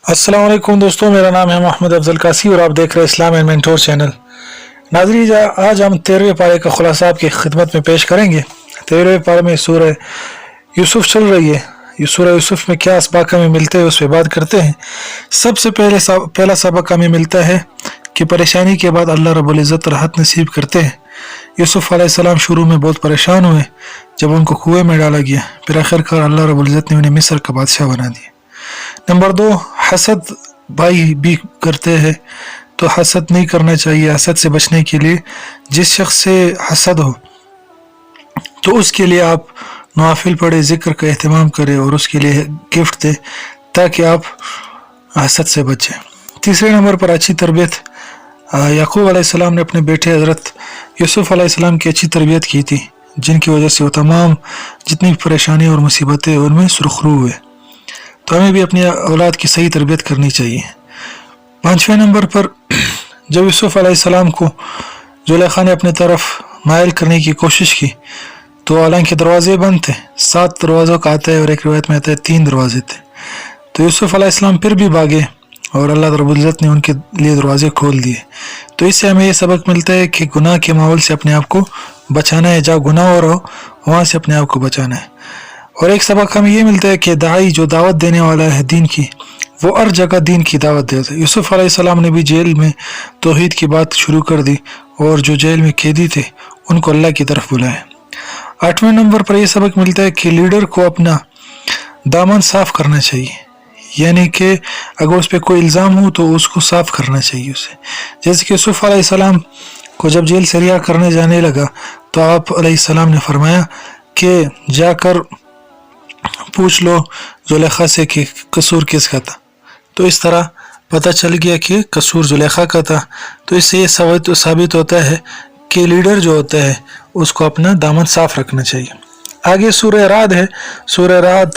अस्सलाम वालेकुम दोस्तों, मेरा नाम है मोहम्मद अफजल कासी और आप देख रहे हैं इस्लाम एंड मेंटोर चैनल। नाज़रीन, आज हम 13वें पारे का खुलासा आपकी खिदमत में पेश करेंगे। 13वें पारे में सूरह यूसुफ चल रही है। ये सूरह यूसुफ में क्या असबाक हमें मिलते हैं उस पर बात करते हैं। सबसे पहला सबक हमें मिलता है कि परेशानी के बाद अल्लाह रब्बुल इज़्ज़त राहत नसीब करते हैं। यूसुफ अलैहिस्सलाम शुरू में बहुत परेशान हुए जब उनको कुएं में डाला गया, फिर आखिरकार अल्लाह रब्बुल इज़्ज़त ने उन्हें मिस्र का बादशाह बना दिया। नंबर 2, हसद भाई भी करते हैं तो हसद नहीं करना चाहिए। हसद से बचने के लिए जिस शख्स से हसद हो तो उसके लिए आप नवाफिल पढ़े, जिक्र का एहतमाम करें और उसके लिए गिफ्ट दें ताकि आप हसद से बचें। तीसरे नंबर पर अच्छी तरबियत। याकूब अलैहिस्सलाम ने अपने बेटे हज़रत यूसुफ अलैहिस्सलाम की अच्छी तरबियत की थी, जिनकी वजह से वो तमाम जितनी परेशानी और मुसीबतें उनमें सुरखरू हुए। तो हमें भी अपनी औलाद की सही तरबियत करनी चाहिए। 5वें नंबर पर जब यूसुफ अलैहिस्सलाम को जुलेखा ने अपने तरफ मायल करने की कोशिश की तो हालांकि दरवाजे बंद थे, 7 दरवाज़ों का आता है और एक रिवायत में आता है 3 दरवाजे थे, तो यूसुफ अलैहिस्सलाम फिर भी भागे और अल्लाह रब्बुल इज़्ज़त ने उनके लिए दरवाजे खोल दिए। तो इससे हमें यह सबक मिलता है कि गुनाह के माहौल से अपने आप को बचाना है, जहाँ गुनाह हो रहा हो वहाँ से अपने आप को बचाना है। और एक सबक हमें ये मिलता है कि दाई जो दावत देने वाला है दीन की, वो हर जगह दीन की दावत देता है। यूसुफ अलैहिस्सलाम ने भी जेल में तौहीद की बात शुरू कर दी और जो जेल में कैदी थे उनको अल्लाह की तरफ बुलाया। 8वें नंबर पर यह सबक मिलता है कि लीडर को अपना दामन साफ करना चाहिए, यानी कि अगर उस पर कोई इल्ज़ाम हो तो उसको साफ करना चाहिए उसे। जैसे कि यूसुफ अलैहिस्सलाम को जब जेल से रिहा करने जाने लगा तो आप अलैहिस्सलाम ने फरमाया कि जाकर पूछ लो जुलेखा से कि कसूर किसका था। तो इस तरह पता चल गया कि कसूर जुलेखा का था। तो इससे ये साबित होता है कि लीडर जो होता है उसको अपना दामन साफ रखना चाहिए। आगे सूरह राद है। सूरह राद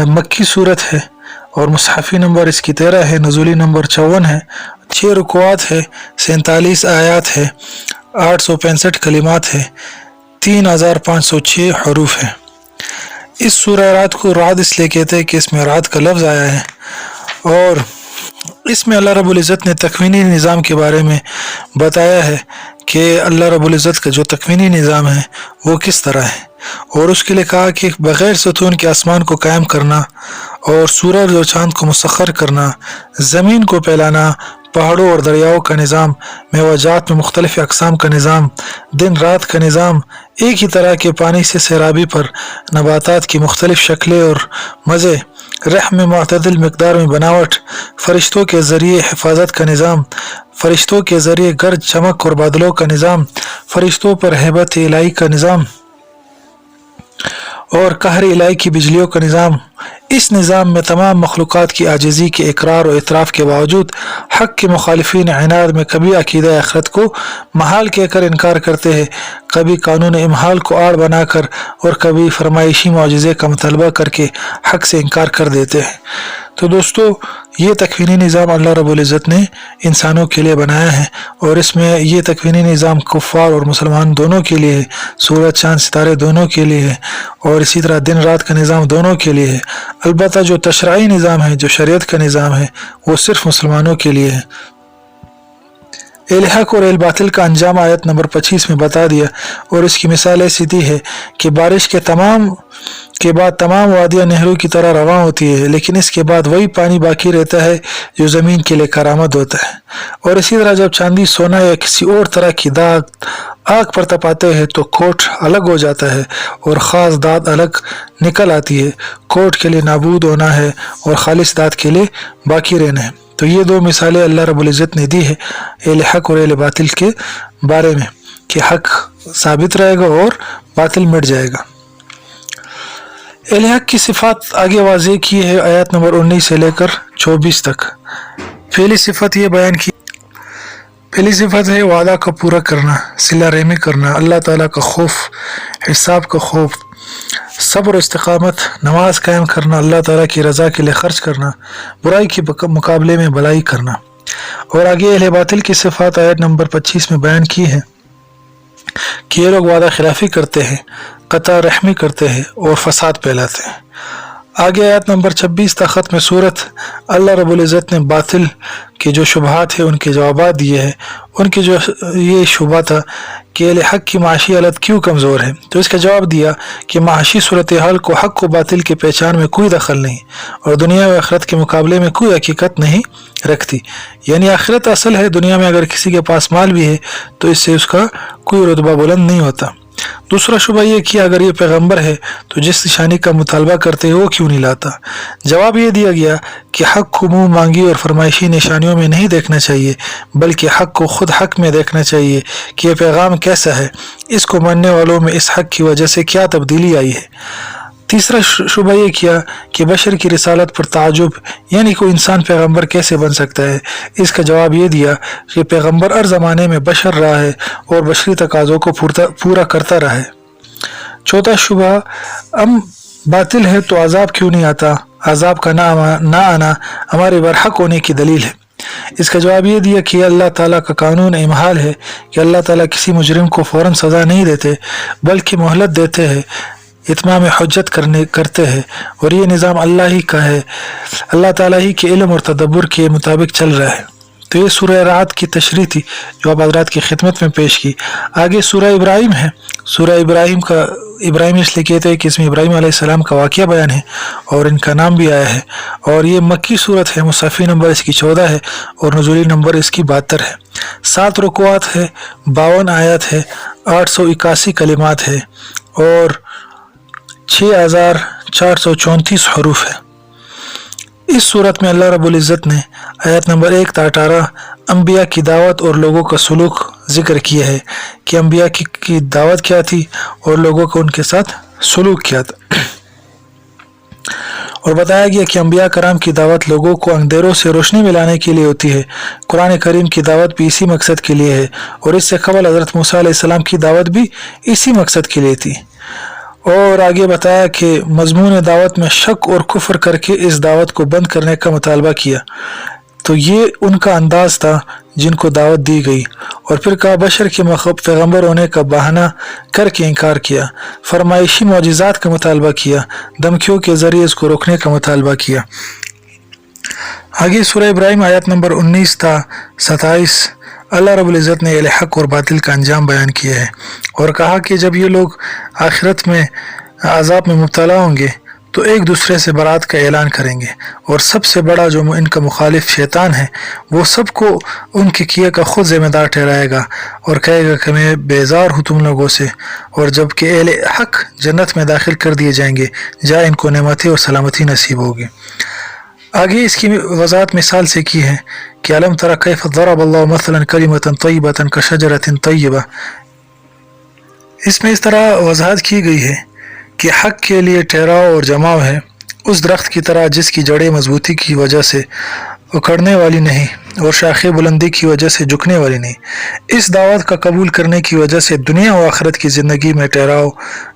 मक्की सूरत है और मुसहफ़ी नंबर इसकी 13 है, नज़ूली नंबर 54 है, 6 रुकुआत है, 47 आयात है, 865 कलिमात है, 3506 हरूफ है। इस सूरह रात को रात इसलिए कहते हैं कि इसमें रात का लफ्ज़ आया है और इसमें अल्लाह रब्बुल इज़्ज़त ने तकवीनी निज़ाम के बारे में बताया है कि अल्लाह रब्बुल इज़्ज़त का जो तकवीनी निज़ाम है वो किस तरह है। और उसके लिए कहा कि बग़ैर सतून के आसमान को कायम करना और सूरज और चाँद को मुसख्खर करना, ज़मीन को फैलाना, पहाड़ों और दरियाओं का निज़ाम, मेवाजात में मुख्तलिफ़ अक़साम का निज़ाम, दिन रात का निज़ाम, एक ही तरह के पानी से सैराबी पर नबातात की मुख्तलिफ़ शक्लें और मज़े, रहम में मुअतदिल मिक़दार में बनावट, फ़रिश्तों के ज़रिए हिफाजत का निज़ाम, फ़रिश्तों के ज़रिए गर्ज चमक और बादलों का निज़ाम, फ़रिश्तों पर हैबत इलाही का निज़ाम और कहर इलाही की बिजलियों का निज़ाम। इस निज़ाम में तमाम मखलूक़ात की आजिज़ी के इकरार और इतराफ़ के बावजूद हक़ के मुखालिफिन इनाद में कभी अक़ीदा आखिरत को महाल कहकर इनकार करते हैं, कभी कानून इमहाल को आड़ बनाकर और कभी फरमाइशी मुआजिज़े का मुतालबा करके हक़ से इनकार कर देते हैं। तो दोस्तों, ये तकवीनी निज़ाम अल्लाह रब्बुल इज़्ज़त ने इंसानों के लिए बनाया है और इसमें ये तकवीनी निज़ाम कुफ़ार और मुसलमान दोनों के लिए है, सूरज चाँद सितारे दोनों के लिए है और इसी तरह दिन रात का निज़ाम दोनों के लिए है। अलबत्ता जो तशराई निज़ाम है, जो शरीयत का निज़ाम है, वो सिर्फ मुसलमानों के लिए है। एल हक और एल बातिल का अंजाम आयत नंबर 25 में बता दिया और इसकी मिसाल ऐसी दी है कि बारिश के बाद तमाम वादियाँ नहरों की तरह रवां होती है, लेकिन इसके बाद वही पानी बाकी रहता है जो ज़मीन के लिए करामत होता है। और इसी तरह जब चांदी, सोना या किसी और तरह की दाग आग पर तपाते हैं तो कोट अलग हो जाता है और ख़ास दाद अलग निकल आती है। कोट के लिए नाबूद होना है और खालिस दाद के लिए बाकी रहना है। तो ये 2 मिसालें अल्लाह रब्बुल इज़्ज़त ने दी है एल हक और एल बातिल के बारे में कि हक साबित रहेगा और बातिल मिट जाएगा। एल हक की सिफ़ात आगे वाज़ेह की है आयत नंबर 19 से लेकर 24 तक। पहली सिफ़त ये बयान की, पहली सिफ़त है वादा का पूरा करना, सिला रहमी करना, अल्लाह ताला का खौफ, हिसाब का खौफ, सब्र और इस्तिक़ामत, नमाज कायम करना, अल्लाह ताला की रज़ा के लिए खर्च करना, बुराई के मुकाबले में भलाई करना। और आगे अहले बातिल की सिफ़ात आयत नंबर 25 में बयान की है कि ये लोग वादा खिलाफ़ी करते हैं, क़ता रहमी करते हैं और फ़साद फैलाते हैं। आगे आयत नंबर 26 तक ख़त्म सूरत अल्लाह रब्बुल इज़्ज़त ने बातिल के जो शुबहात है उनके जवाबात दिए हैं। उनके जो ये शुबा था कि अहले हक़ की माशी हालत क्यों कमज़ोर है, तो इसका जवाब दिया कि माशी सूरत हाल को हक़ को बातिल के पहचान में कोई दखल नहीं और दुनिया व आखिरत के मुकाबले में कोई हकीकत नहीं रखती। यानी आखिरत असल है, दुनिया में अगर किसी के पास माल भी है तो इससे उसका कोई रुतबा बुलंद नहीं होता। दूसरा शुबा ये कि अगर ये पैगंबर है तो जिस निशानी का मुतालबा करते हैं वो क्यों नहीं लाता। जवाब ये दिया गया कि हक़ को मुँह मांगी और फरमाइशी निशानियों में नहीं देखना चाहिए, बल्कि हक़ को खुद हक़ में देखना चाहिए कि यह पैगाम कैसा है, इसको मानने वालों में इस हक़ की वजह से क्या तब्दीली आई है। तीसरा शुबा ये किया कि बशर की रिसालत पर ताजुब, यानी कोई इंसान पैगंबर कैसे बन सकता है। इसका जवाब ये दिया कि पैगंबर हर ज़माने में बशर रहा है और बशरी तकाज़ों को पूरा करता रहा है। चौथा शुबा, हम बातिल है तो अजाब क्यों नहीं आता, अजाब का ना आना हमारे बरहक होने की दलील है। इसका जवाब ये दिया कि अल्लाह ताला का कानून इमहाल है कि अल्लाह ताला किसी मुजरिम को फ़ौरन सज़ा नहीं देते बल्कि मोहलत देते हैं, इत्माम हुज्जत करते हैं और ये निज़ाम अल्लाह ही का है, अल्लाह ताला ही के इल्म और तदब्बुर के मुताबिक चल रहा है। तो ये सूरह रात की तशरीह थी जो आप हज़रात की खिदमत में पेश की। आगे सूरह इब्राहिम है। सूरह इब्राहिम इसलिए कहते हैं कि इसमें इब्राहिम अलैहिस्सलाम का वाक़या बयान है और इनका नाम भी आया है और ये मक्की सूरत है। मुसफ़ी नंबर इसकी 14 है और नुज़ूली नंबर इसकी 72 है। 7 रुकुआत है, 52 आयत है, 881 कलिमात है और 6434 हरूफ है। इस सूरत में अल्लाह रब्बुल इज़्ज़त ने आयत नंबर 1 से 18 अंबिया की दावत और लोगों का सलूक जिक्र किया है कि अंबिया की दावत क्या थी और लोगों का उनके साथ सलूक क्या था और बताया गया कि अंबिया कराम की दावत लोगों को अंधेरों से रोशनी में लाने के लिए होती है। कुरान करीम की दावत भी इसी मकसद के लिए है और इससे कबल हज़रत मूसा अलैहिस्सलाम की दावत भी इसी मकसद के लिए थी। और आगे बताया कि मज़मून दावत में शक और कुफ्र करके इस दावत को बंद करने का मुतालबा किया, तो ये उनका अंदाज था जिनको दावत दी गई। और फिर कहा बशर के पैगंबर होने का बहाना करके इनकार किया, फरमाइशी मौजिज़ात का मुतालबा किया, धमकियों के ज़रिए इसको रोकने का मुतालबा किया। आगे सूरह इब्राहिम आयत नंबर 19 था 27 अल्लाह रब्बुल इज़्ज़त ने अहले हक़ और बातिल का अंजाम बयान किया है और कहा कि जब ये लोग आखिरत में अज़ाब में मुब्तला होंगे तो एक दूसरे से बरात का ऐलान करेंगे और सबसे बड़ा जो इनका मुखालिफ शैतान है वो सबको उनके किए का खुद ज़िम्मेदार ठहराएगा और कहेगा कि मैं बेजार हूँ तुम लोगों से। और जबकि अहले हक़ जन्नत में दाखिल कर दिए जाएंगे जहाँ इनको नेमतें और सलामती नसीब होगी। आगे इसकी वज़ाहत मिसाल से की है कि अलम तरा कैफ़ ज़रबल्लाहु मसलन कलिमतन तय्यबतन कशजरतिन तय्यबा। इसमें इस तरह वज़ाहत की गई है कि हक़ के लिए ठहराव और जमाव है उस दरख्त की तरह जिसकी जड़ें मजबूती की वजह से उखड़ने वाली नहीं और शाखें बुलंदी की वजह से झुकने वाली नहीं। इस दावत का कबूल करने की वजह से दुनिया और आखिरत की ज़िंदगी में ठहराव,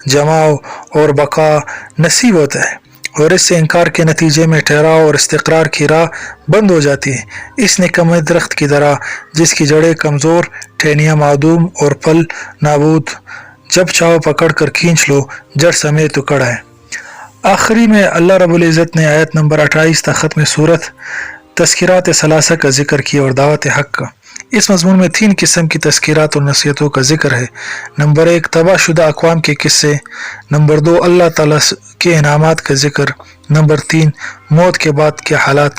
जमाव और बका नसीब होता है और इससे इनकार के नतीजे में ठहराव और इस्तिक़रार की राह बंद हो जाती है। इस निकम्मे दरख्त की तरह जिसकी जड़ें कमज़ोर, टहनियाँ मादूम और फल नाबूद, जब चाहो पकड़ कर खींच लो, जड़ समेत उकड़ है। आखिरी में अल्लाह रब्बुल इज़्ज़त ने आयत नंबर 28 तक ख़त्म सूरत तज़किरात सलासा का जिक्र किया और दावत हक़ का। इस मज़मून में 3 किस्म की तज़किरात और नसीहतों का जिक्र है। नंबर 1 तबाहशुदा अक़वाम के किस्से, नंबर 2 अल्लाह ताला के इनामात का जिक्र, नंबर 3 मौत के बाद के हालात।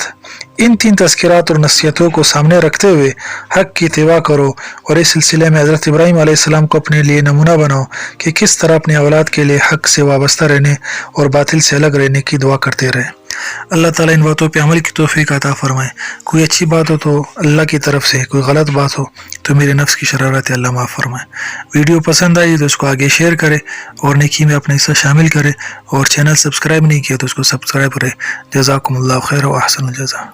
इन 3 तज़किरात और नसीहतों को सामने रखते हुए हक़ की इत्तिबा करो और इस सिलसिले में हज़रत इब्राहीम अलैहिस्सलाम को अपने लिए नमूना बनाओ कि किस तरह अपनी औलाद के लिए हक़ से वाबस्ता रहने और बातिल से अलग रहने की दुआ करते रहें। अल्लाह ताला इन बातों पे अमल की तौफीक अता फरमाए। कोई अच्छी बात हो तो अल्लाह की तरफ से, कोई गलत बात हो तो मेरे नफ्स की शरारत अल्लाह माफ़ फरमाए। वीडियो पसंद आई तो उसको आगे शेयर करें और नेकी में अपने हिस्सा शामिल करें और चैनल सब्सक्राइब नहीं किया तो उसको सब्सक्राइब करें। जज़ाकुमुल्लाहु खैर व अहसनुल जज़ा।